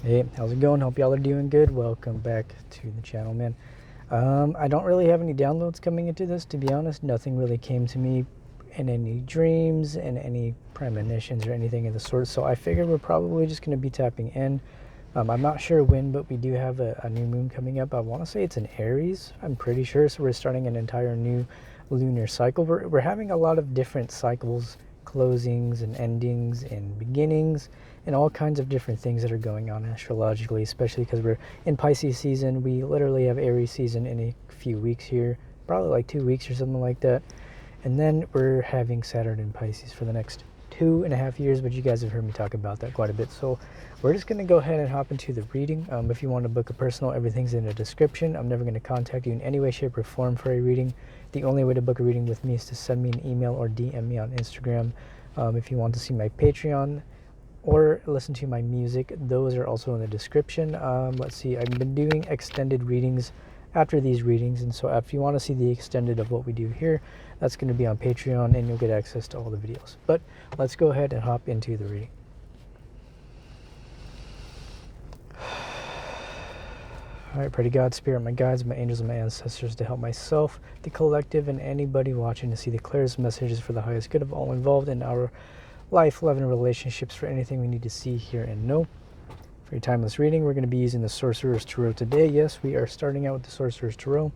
Hey, how's it going? Hope y'all are doing good. Welcome back to the channel, man. I don't really have any downloads coming into this, to be honest. Nothing really came to me in any dreams and any premonitions or anything of the sort. So I figured we're probably just going to be tapping in. I'm not sure when, but we do have a new moon coming up. I want to say it's in Aries. I'm pretty sure. So we're starting an entire new lunar cycle. We're having a lot of different cycles, closings and endings and beginnings, and all kinds of different things that are going on astrologically, especially because we're in Pisces season. We literally have Aries season in a few weeks here, probably like 2 weeks or something like that. And then we're having Saturn in Pisces for the next 2.5 years, but you guys have heard me talk about that quite a bit. So we're just going to go ahead and hop into the reading. If you want to book a personal, everything's in the description. I'm never going to contact you in any way, shape, or form for a reading. The only way to book a reading with me is to send me an email or DM me on Instagram. If you want to see my Patreon or listen to my music, those are also in the description. Let's see, I've been doing extended readings after these readings, and so if you want to see the extended of what we do here, that's going to be on Patreon, and you'll get access to all the videos. But let's go ahead and hop into the reading. All right, pray to God, Spirit, my guides, my angels, and my ancestors to help myself, the collective, and anybody watching to see the clearest messages for the highest good of all involved in our life, love, and relationships, for anything we need to see, hear, and know. For your timeless reading, we're going to be using the Sorcerer's Tarot today. Yes, we are starting out with the Sorcerer's Tarot.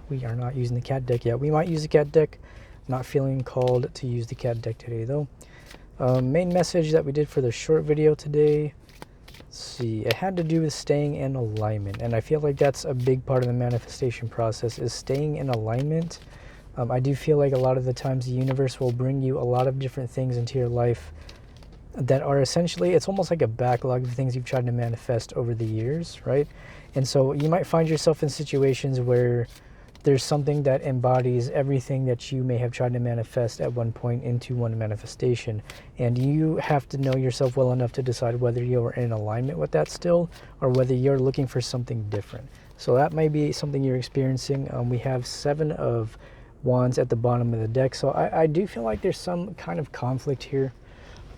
We are not using the cat deck yet. We might use the cat deck. Not feeling called to use the cat deck today, though. Main message that we did for the short video today, let's see, it had to do with staying in alignment. And I feel like that's a big part of the manifestation process, is staying in alignment. I do feel like a lot of the times the universe will bring you a lot of different things into your life that are essentially, it's almost like a backlog of things you've tried to manifest over the years, right? And so you might find yourself in situations where there's something that embodies everything that you may have tried to manifest at one point into one manifestation. And you have to know yourself well enough to decide whether you're in alignment with that still, or whether you're looking for something different. So that might be something you're experiencing. We have 7 of Wands at the bottom of the deck. So I do feel like there's some kind of conflict here.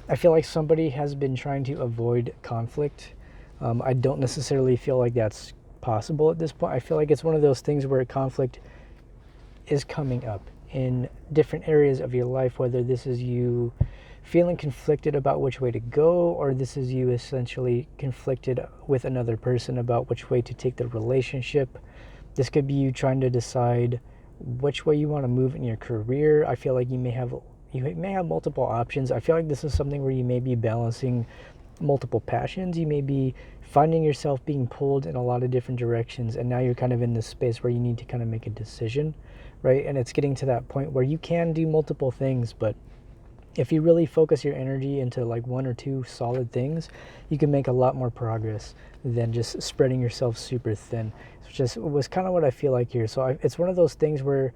I feel like somebody has been trying to avoid conflict. I don't necessarily feel like that's possible at this point. I feel like it's one of those things where conflict is coming up in different areas of your life, whether this is you feeling conflicted about which way to go, or this is you essentially conflicted with another person about which way to take the relationship. This could be you trying to decide which way you want to move in your career. I feel like you may have multiple options. I feel like this is something where you may be balancing multiple passions. You may be finding yourself being pulled in a lot of different directions, and now you're kind of in this space where you need to kind of make a decision, right? And it's getting to that point where you can do multiple things, but if you really focus your energy into like 1 or 2 solid things, you can make a lot more progress than just spreading yourself super thin. It's just was kind of what I feel like here. So it's one of those things where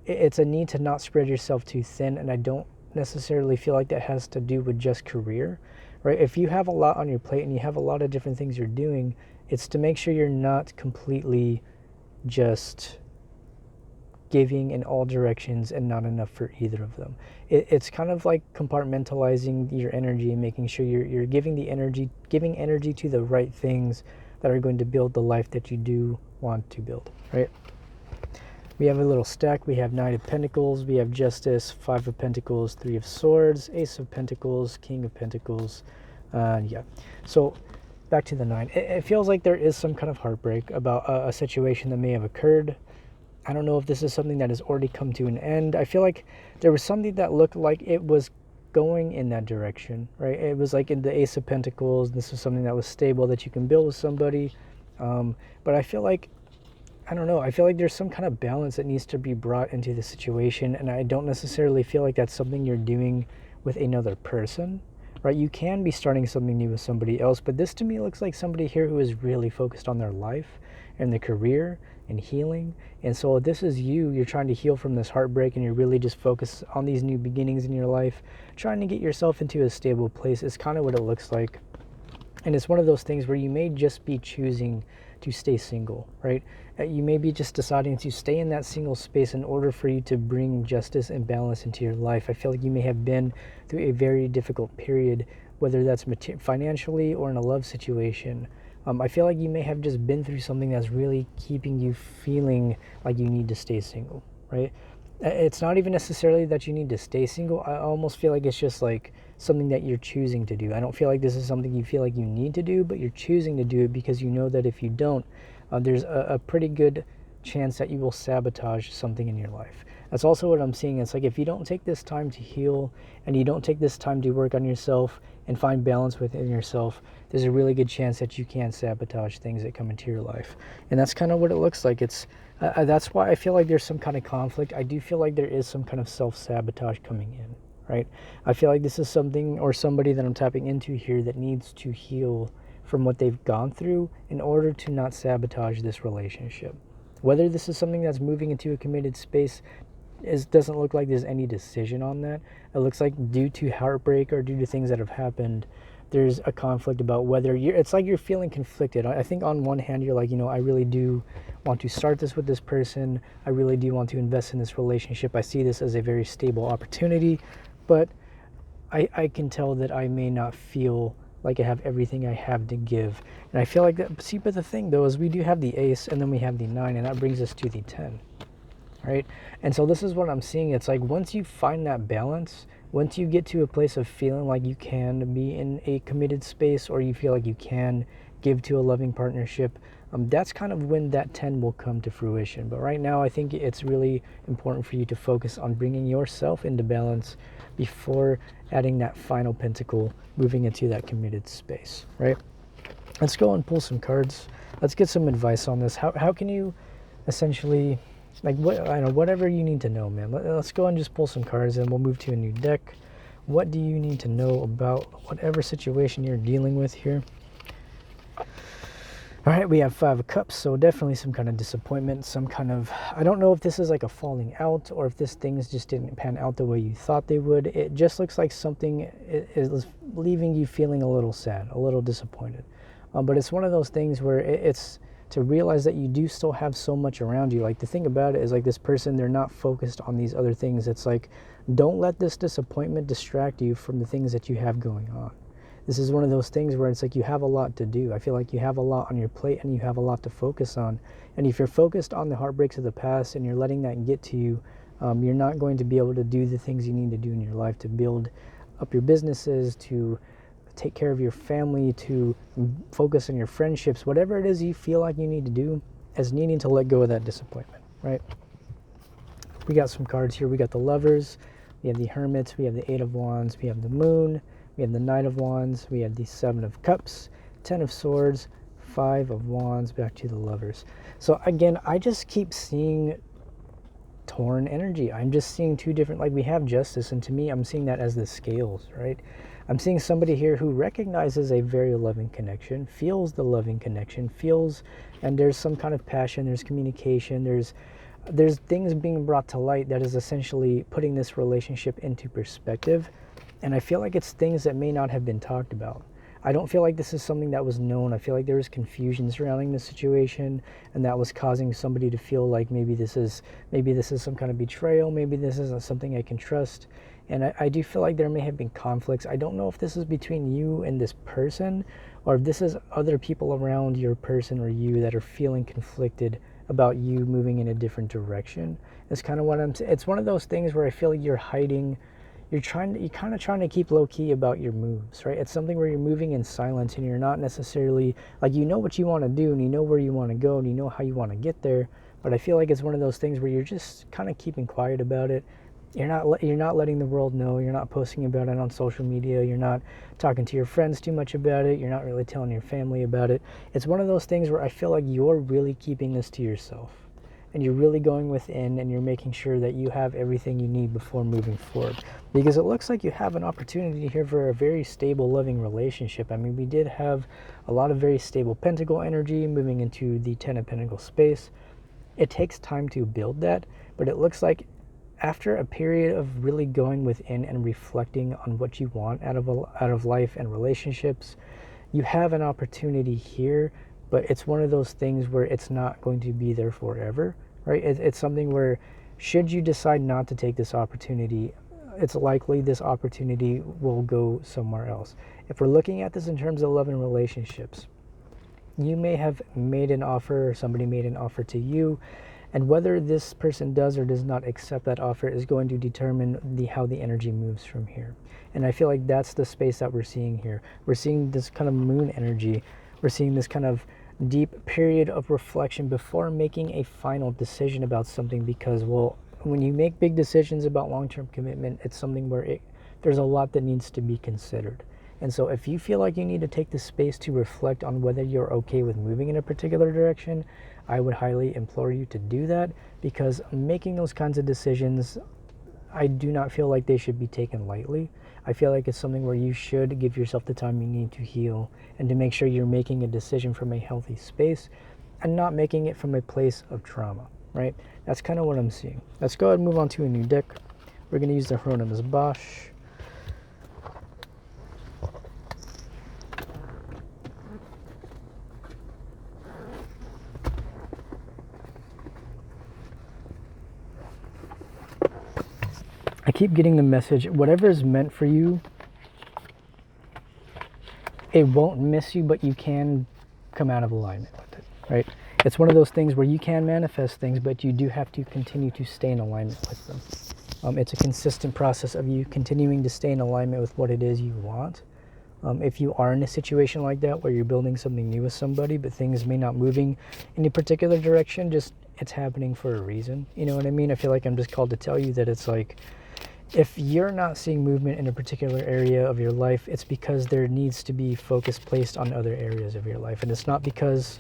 it's a need to not spread yourself too thin, and I don't necessarily feel like that has to do with just career, right? If you have a lot on your plate and you have a lot of different things you're doing, it's to make sure you're not completely just giving in all directions and not enough for either of them. It's kind of like compartmentalizing your energy and making sure you're giving energy to the right things that are going to build the life that you do want to build, right? We have a little stack. We have 9 of Pentacles, we have Justice, 5 of Pentacles, 3 of Swords, Ace of Pentacles, King of Pentacles. Yeah, so back to the 9. It feels like there is some kind of heartbreak about a situation that may have occurred. I don't know if this is something that has already come to an end. I feel like there was something that looked like it was going in that direction, right? It was like in the Ace of Pentacles, this is something that was stable, that you can build with somebody. But I feel like, I don't know, I feel like there's some kind of balance that needs to be brought into the situation, and I don't necessarily feel like that's something you're doing with another person, right? You can be starting something new with somebody else, but this to me looks like somebody here who is really focused on their life and their career and healing. And so this is you're trying to heal from this heartbreak, and you're really just focused on these new beginnings in your life, trying to get yourself into a stable place. It's kind of what it looks like. And it's one of those things where you may just be choosing to stay single, right? You may be just deciding to stay in that single space in order for you to bring justice and balance into your life. I feel like you may have been through a very difficult period whether that's financially or in a love situation. I feel like you may have just been through something that's really keeping you feeling like you need to stay single, right? It's not even necessarily that you need to stay single. I almost feel like it's just like something that you're choosing to do. I don't feel like this is something you feel like you need to do, but you're choosing to do it because you know that if you don't, there's a pretty good chance that you will sabotage something in your life. That's also what I'm seeing. It's like if you don't take this time to heal and you don't take this time to work on yourself and find balance within yourself, there's a really good chance that you can sabotage things that come into your life. And that's kind of what it looks like. That's why I feel like there's some kind of conflict. I do feel like there is some kind of self-sabotage coming in, right? I feel like this is something or somebody that I'm tapping into here that needs to heal from what they've gone through in order to not sabotage this relationship. Whether this is something that's moving into a committed space, doesn't look like there's any decision on that. It looks like due to heartbreak or due to things that have happened, there's a conflict about whether it's like you're feeling conflicted. I think on one hand, you're like, I really do want to start this with this person. I really do want to invest in this relationship. I see this as a very stable opportunity, but I can tell that I may not feel like I have everything I have to give. And I feel like that, see, but the thing though is we do have the ace and then we have the 9, and that brings us to the 10. Right? And so this is what I'm seeing. It's like once you find that balance, once you get to a place of feeling like you can be in a committed space or you feel like you can give to a loving partnership, that's kind of when that 10 will come to fruition. But right now, I think it's really important for you to focus on bringing yourself into balance before adding that final pentacle, moving into that committed space, right? Let's go and pull some cards. Let's get some advice on this. How can you essentially, like, whatever you need to know, man. Let's go and just pull some cards and we'll move to a new deck. What do you need to know about whatever situation you're dealing with here? All right, we have 5 of Cups, so definitely some kind of disappointment, some kind of, I don't know if this is like a falling out or if this things just didn't pan out the way you thought they would. It just looks like something is leaving you feeling a little sad, a little disappointed. But it's one of those things where it's to realize that you do still have so much around you. Like the thing about it is like this person, they're not focused on these other things. It's like, don't let this disappointment distract you from the things that you have going on. This is one of those things where it's like you have a lot to do. I feel like you have a lot on your plate and you have a lot to focus on. And if you're focused on the heartbreaks of the past and you're letting that get to you, you're not going to be able to do the things you need to do in your life to build up your businesses, to take care of your family, to focus on your friendships, whatever it is you feel like you need to do, as needing to let go of that disappointment, right? We got some cards here. We got the Lovers, we have the Hermits, we have the 8 of Wands, we have the Moon, we have the Knight of Wands, we have the 7 of Cups, 10 of Swords, 5 of Wands, back to the Lovers. So again, I just keep seeing torn energy. I'm just seeing 2 different, like we have Justice, and to me, I'm seeing that as the scales, right? I'm seeing somebody here who recognizes a very loving connection, feels the loving connection, and there's some kind of passion, there's communication, there's things being brought to light that is essentially putting this relationship into perspective. And I feel like it's things that may not have been talked about. I don't feel like this is something that was known. I feel like there was confusion surrounding the situation, and that was causing somebody to feel like maybe this is some kind of betrayal, maybe this isn't something I can trust. And I do feel like there may have been conflicts. I don't know if this is between you and this person, or if this is other people around your person or you that are feeling conflicted about you moving in a different direction. It's kind of what it's one of those things where I feel like you're hiding. You're kind of trying to keep low key about your moves, right? It's something where you're moving in silence and you're not necessarily, like, you know what you want to do and you know where you want to go and you know how you want to get there. But I feel like it's one of those things where you're just kind of keeping quiet about it. You're not letting the world know. You're not posting about it on social media. You're not talking to your friends too much about it. You're not really telling your family about it. It's one of those things where I feel like you're really keeping this to yourself. And you're really going within and you're making sure that you have everything you need before moving forward. Because it looks like you have an opportunity here for a very stable, loving relationship. I mean, we did have a lot of very stable pentacle energy moving into the 10 of Pentacles space. It takes time to build that, but it looks like after a period of really going within and reflecting on what you want out of life and relationships, you have an opportunity here. But it's one of those things where it's not going to be there forever, right? It's something where, should you decide not to take this opportunity, it's likely this opportunity will go somewhere else. If we're looking at this in terms of love and relationships, you may have made an offer, or somebody made an offer to you, and whether this person does or does not accept that offer is going to determine how the energy moves from here. And I feel like that's the space that we're seeing here. We're seeing this kind of moon energy. We're seeing this kind of deep period of reflection before making a final decision about something, because, well, when you make big decisions about long-term commitment, it's something where there's a lot that needs to be considered. And so if you feel like you need to take the space to reflect on whether you're okay with moving in a particular direction, I would highly implore you to do that, because making those kinds of decisions, I do not feel like they should be taken lightly. I feel like it's something where you should give yourself the time you need to heal and to make sure you're making a decision from a healthy space and not making it from a place of trauma, right? That's kind of what I'm seeing. Let's go ahead and move on to a new deck. We're going to use the Hieronymus Bosch. I keep getting the message, whatever is meant for you, it won't miss you, but you can come out of alignment with it, right? It's one of those things where you can manifest things, but you do have to continue to stay in alignment with them. It's a consistent process of you continuing to stay in alignment with what it is you want. If you are in a situation like that where you're building something new with somebody, but things may not moving in a particular direction, just it's happening for a reason. You know what I mean? I feel like I'm just called to tell you that it's like, if you're not seeing movement in a particular area of your life, it's because there needs to be focus placed on other areas of your life. And it's not because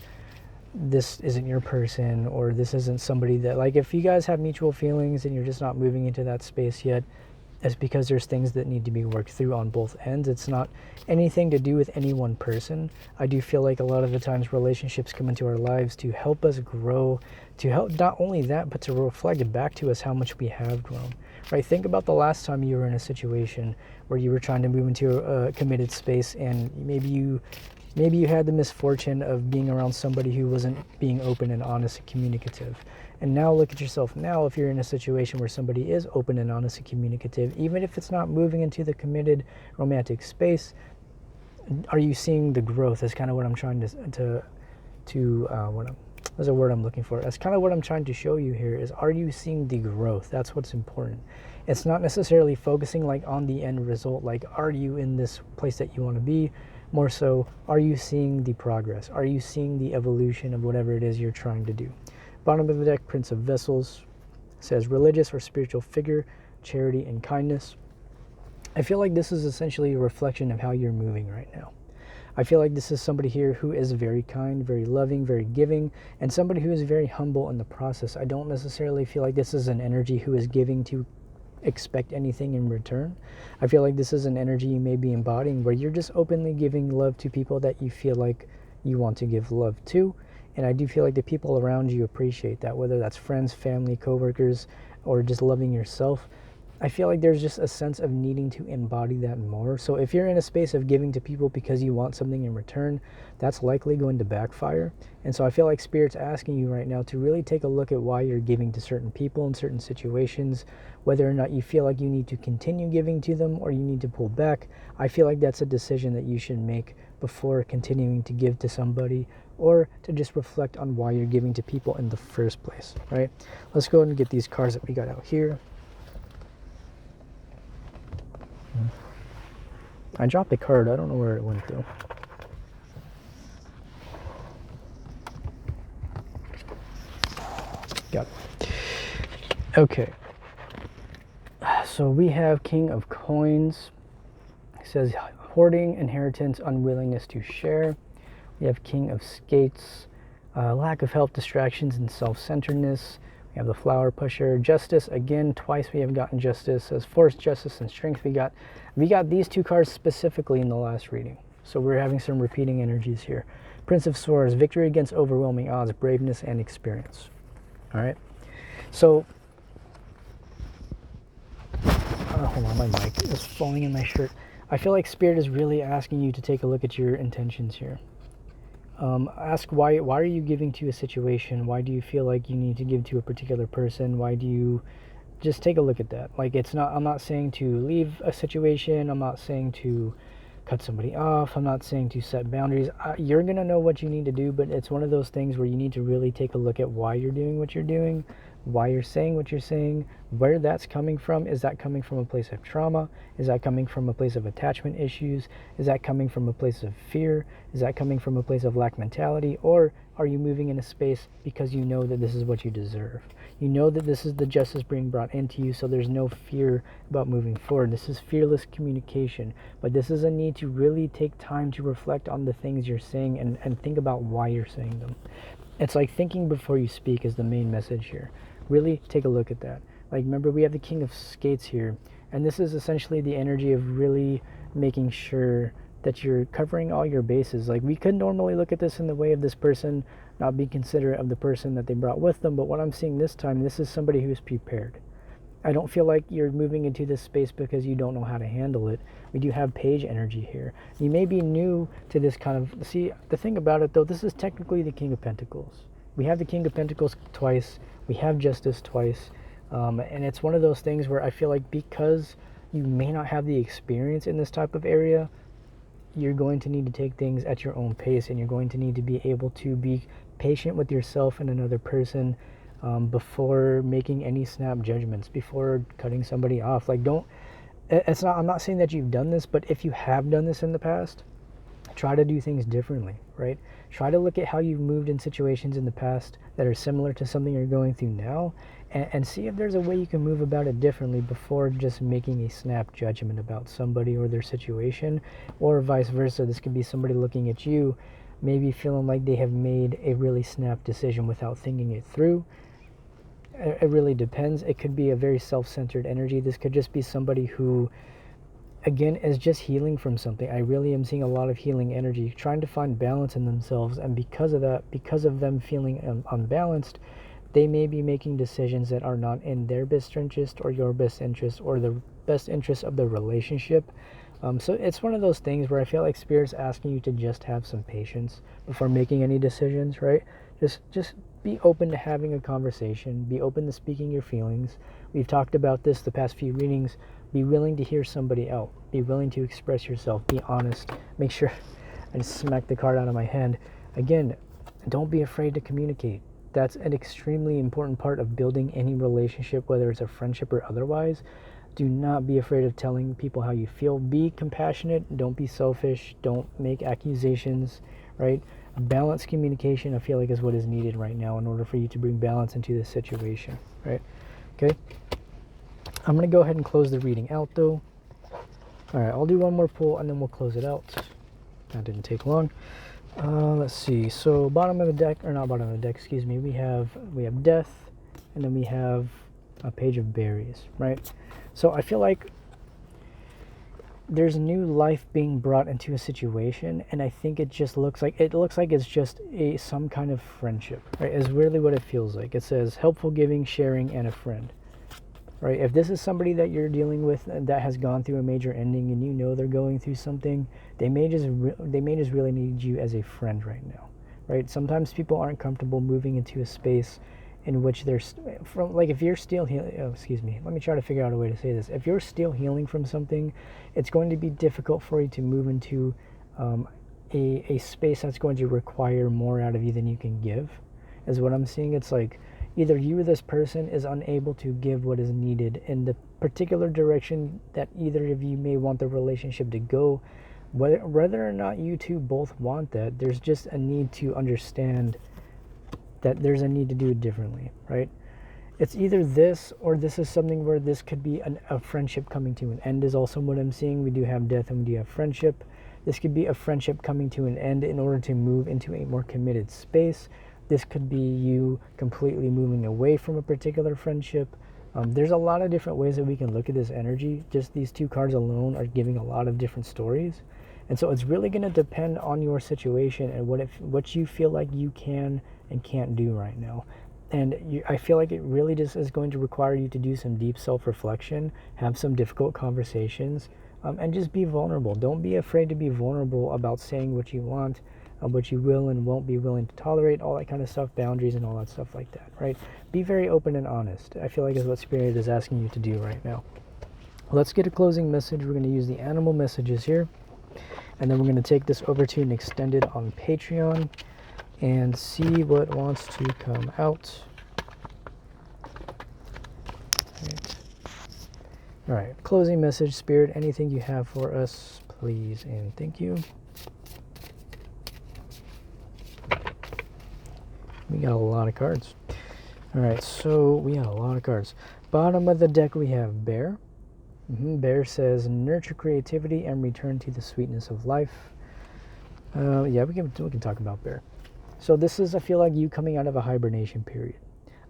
this isn't your person or this isn't somebody that, like, if you guys have mutual feelings and you're just not moving into that space yet, it's because there's things that need to be worked through on both ends. It's not anything to do with any one person. I do feel like a lot of the times relationships come into our lives to help us grow, to help not only that, but to reflect back to us how much we have grown, right? Think about the last time you were in a situation where you were trying to move into a committed space, and maybe you had the misfortune of being around somebody who wasn't being open and honest and communicative. And now look at yourself now, if you're in a situation where somebody is open and honest and communicative, even if it's not moving into the committed romantic space, are you seeing the growth? That's kind of what I'm trying there's a word I'm looking for. That's kind of what I'm trying to show you here is, are you seeing the growth? That's what's important. It's not necessarily focusing like on the end result, like are you in this place that you want to be? More so, are you seeing the progress? Are you seeing the evolution of whatever it is you're trying to do? Bottom of the deck, Prince of Vessels, says religious or spiritual figure, charity and kindness. I feel like this is essentially a reflection of how you're moving right now. I feel like this is somebody here who is very kind, very loving, very giving, and somebody who is very humble in the process. I don't necessarily feel like this is an energy who is giving to expect anything in return. I feel like this is an energy you may be embodying where you're just openly giving love to people that you feel like you want to give love to. And I do feel like the people around you appreciate that, whether that's friends, family, coworkers, or just loving yourself. I feel like there's just a sense of needing to embody that more. So if you're in a space of giving to people because you want something in return, that's likely going to backfire. And so I feel like Spirit's asking you right now to really take a look at why you're giving to certain people in certain situations, whether or not you feel like you need to continue giving to them or you need to pull back. I feel like that's a decision that you should make before continuing to give to somebody, or to just reflect on why you're giving to people in the first place, right? Let's go ahead and get these cards that we got out here. I dropped a card. I don't know where it went though. Got it. Okay. So we have King of Coins. It says hoarding, inheritance, unwillingness to share. We have King of Skates, lack of help, distractions, and self-centeredness. We have the Flower Pusher, Justice. Again, twice we have gotten Justice. As Force, Justice, and Strength. We got these two cards specifically in the last reading. So we're having some repeating energies here. Prince of Swords, victory against overwhelming odds, braveness, and experience. All right. So, hold on, my mic is falling in my shirt. I feel like Spirit is really asking you to take a look at your intentions here. Ask why are you giving to a situation? Why do you feel like you need to give to a particular person? Why do you just take a look at that. Like, I'm not saying to leave a situation. I'm not saying to cut somebody off. I'm not saying to set boundaries. You're going to know what you need to do, but it's one of those things where you need to really take a look at why you're doing what you're doing, why you're saying what you're saying, where that's coming from. Is that coming from a place of trauma? Is that coming from a place of attachment issues? Is that coming from a place of fear? Is that coming from a place of lack mentality? Or are you moving in a space because you know that this is what you deserve? You know that this is the justice being brought into you, so there's no fear about moving forward. This is fearless communication, but this is a need to really take time to reflect on the things you're saying and think about why you're saying them. It's like thinking before you speak is the main message here. Really take a look at that. Like, remember, we have the King of Skates here, and this is essentially the energy of really making sure that you're covering all your bases. Like, we could normally look at this in the way of this person not being considerate of the person that they brought with them, but what I'm seeing this time, this is somebody who's prepared. I don't feel like you're moving into this space because you don't know how to handle it. We do have page energy here. You may be new to this kind of... See, the thing about it, though, this is technically the King of Pentacles. We have the King of Pentacles twice. We have Justice twice. And it's one of those things where I feel like because you may not have the experience in this type of area, you're going to need to take things at your own pace, and you're going to need to be able to be patient with yourself and another person before making any snap judgments, before cutting somebody off. Like, I'm not saying that you've done this, but if you have done this in the past, try to do things differently, right? Try to look at how you've moved in situations in the past that are similar to something you're going through now, and see if there's a way you can move about it differently before just making a snap judgment about somebody or their situation, or vice versa. This could be somebody looking at you, maybe feeling like they have made a really snap decision without thinking it through. It really depends. It could be a very self-centered energy. This could just be somebody who, again, is just healing from something. I really am seeing a lot of healing energy, trying to find balance in themselves, and because of that, because of them feeling unbalanced, they may be making decisions that are not in their best interest or your best interest or the best interest of the relationship. So it's one of those things where I feel like Spirit's asking you to just have some patience before making any decisions, right? Just be open to having a conversation. Be open to speaking your feelings. We've talked about this the past few readings. Be willing to hear somebody out. Be willing to express yourself. Be honest. Make sure... I just smacked the card out of my hand. Again, don't be afraid to communicate. That's an extremely important part of building any relationship, whether it's a friendship or otherwise. Do not be afraid of telling people how you feel. Be compassionate. Don't be selfish. Don't make accusations, right? Balanced communication, I feel like, is what is needed right now in order for you to bring balance into this situation, right? Okay. I'm going to go ahead and close the reading out, though. All right, I'll do one more pull, and then we'll close it out. That didn't take long. Let's see. So bottom of the deck, or not bottom of the deck, excuse me. We have death, and then we have a page of berries, right? So I feel like there's new life being brought into a situation, and I think it just looks like it's just some kind of friendship, right? Is really what it feels like. It says helpful, giving, sharing, and a friend, right? If this is somebody that you're dealing with that has gone through a major ending, and you know they're going through something, they may just really need you as a friend right now, right? Sometimes people aren't comfortable moving into a space in which they're from, like, if you're still healing, let me try to figure out a way to say this. If you're still healing from something, it's going to be difficult for you to move into a space that's going to require more out of you than you can give, is what I'm seeing. It's like either you or this person is unable to give what is needed in the particular direction that either of you may want the relationship to go. Whether or not you two both want that, there's just a need to understand that there's a need to do it differently, right? It's either this, or this is something where this could be a friendship coming to an end, is also what I'm seeing. We do have death and we do have friendship. This could be a friendship coming to an end in order to move into a more committed space. This could be you completely moving away from a particular friendship. There's a lot of different ways that we can look at this energy. Just these two cards alone are giving a lot of different stories. And so it's really going to depend on your situation and what you feel like you can and can't do right now. And I feel like it really just is going to require you to do some deep self-reflection, have some difficult conversations, and just be vulnerable. Don't be afraid to be vulnerable about saying what you want, what you will and won't be willing to tolerate, all that kind of stuff, boundaries and all that stuff like that, right? Be very open and honest. I feel like is what Spirit is asking you to do right now. Let's get a closing message. We're going to use the animal messages here, and then we're going to take this over to an extended on Patreon and see what wants to come out. All right, closing message, Spirit, anything you have for us, please and thank you. We got a lot of cards. All right, so we have a lot of cards. Bottom of the deck, we have Bear. Bear says, nurture creativity and return to the sweetness of life. Yeah, we can talk about Bear. So this is, I feel like, you coming out of a hibernation period.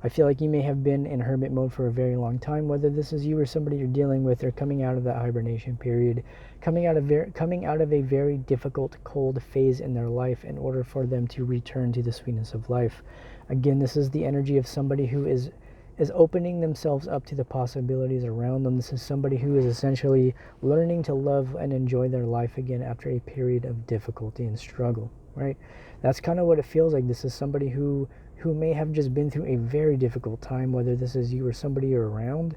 I feel like you may have been in hermit mode for a very long time, whether this is you or somebody you're dealing with. They're coming out of that hibernation period, coming out of a very difficult, cold phase in their life in order for them to return to the sweetness of life. Again, this is the energy of somebody who is opening themselves up to the possibilities around them. This is somebody who is essentially learning to love and enjoy their life again after a period of difficulty and struggle, right? That's kind of what it feels like. This is somebody who may have just been through a very difficult time, whether this is you or somebody you're around.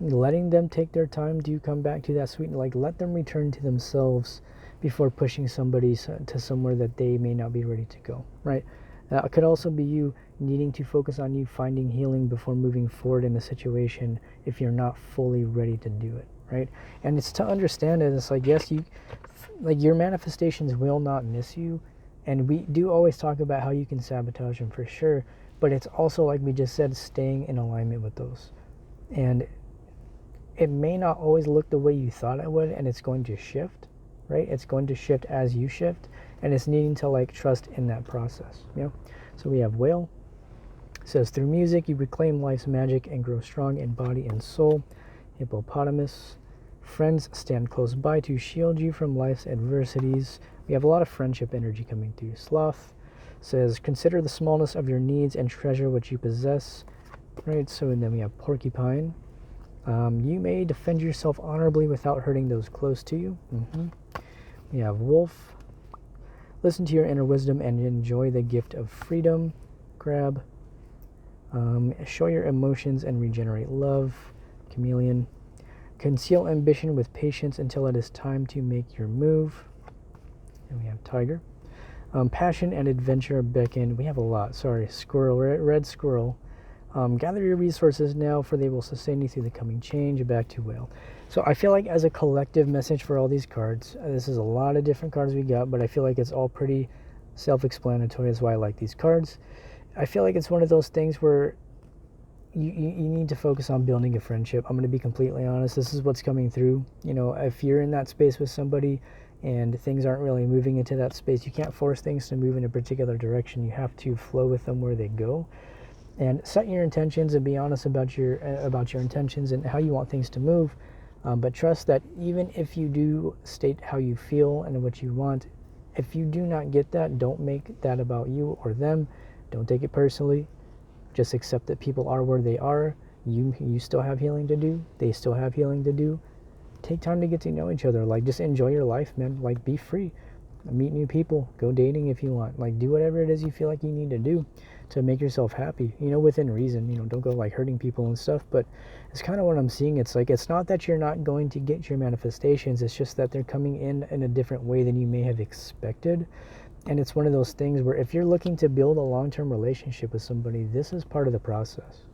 Letting them take their time to come back to that sweet, like let them return to themselves before pushing somebody to somewhere that they may not be ready to go, right? It could also be you needing to focus on you finding healing before moving forward in a situation if you're not fully ready to do it, right? And it's to understand it. It's like, yes, your manifestations will not miss you. And we do always talk about how you can sabotage them for sure. But it's also, like we just said, staying in alignment with those. And it may not always look the way you thought it would, and it's going to shift, right? It's going to shift as you shift. And it's needing to like trust in that process, you know? So we have Whale. It says, through music, you reclaim life's magic and grow strong in body and soul. Hippopotamus. Friends stand close by to shield you from life's adversities. We have a lot of friendship energy coming through. Sloth says, consider the smallness of your needs and treasure what you possess. Right, so and then we have Porcupine. You may defend yourself honorably without hurting those close to you. We have Wolf. Listen to your inner wisdom and enjoy the gift of freedom. Crab. Show your emotions and regenerate love. Chameleon. Conceal ambition with patience until it is time to make your move. And we have Tiger. Passion and adventure beckon. We have a lot. Sorry. Squirrel. Red Squirrel. Gather your resources now, for they will sustain you through the coming change. Back to Whale. So I feel like as a collective message for all these cards, this is a lot of different cards we got, but I feel like it's all pretty self-explanatory. That's why I like these cards. I feel like it's one of those things where you need to focus on building a friendship. I'm going to be completely honest. This is what's coming through. You know, if you're in that space with somebody and things aren't really moving into that space, you can't force things to move in a particular direction. You have to flow with them where they go. And set your intentions and be honest about your intentions and how you want things to move. But trust that even if you do state how you feel and what you want, if you do not get that, don't make that about you or them. Don't take it personally. Just accept that people are where they are. You still have healing to do. They still have healing to do. Take time to get to know each other. Like, just enjoy your life, man. Like, be free. Meet new people. Go dating if you want. Like, do whatever it is you feel like you need to do to make yourself happy, you know, within reason. You know, don't go like hurting people and stuff. But it's kind of what I'm seeing. It's like, it's not that you're not going to get your manifestations. It's just that they're coming in a different way than you may have expected. And it's one of those things where if you're looking to build a long-term relationship with somebody, this is part of the process.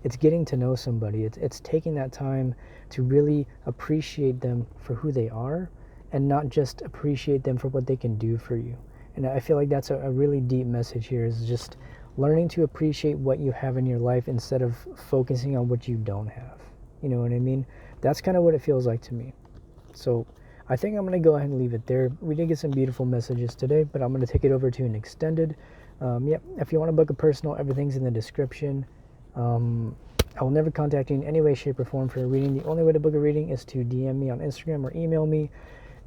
It's getting to know somebody. It's taking that time to really appreciate them for who they are and not just appreciate them for what they can do for you. And I feel like that's a really deep message here, is just learning to appreciate what you have in your life instead of focusing on what you don't have. You know what I mean? That's kind of what it feels like to me. So I think I'm going to go ahead and leave it there. We did get some beautiful messages today, but I'm going to take it over to an extended. Yep, if you want to book a personal, everything's in the description. I will never contact you in any way, shape, or form for a reading. The only way to book a reading is to DM me on Instagram or email me.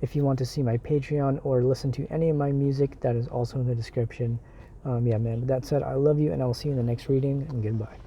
If you want to see my Patreon or listen to any of my music, that is also in the description. Yeah, man. With that said, I love you, and I will see you in the next reading, and goodbye.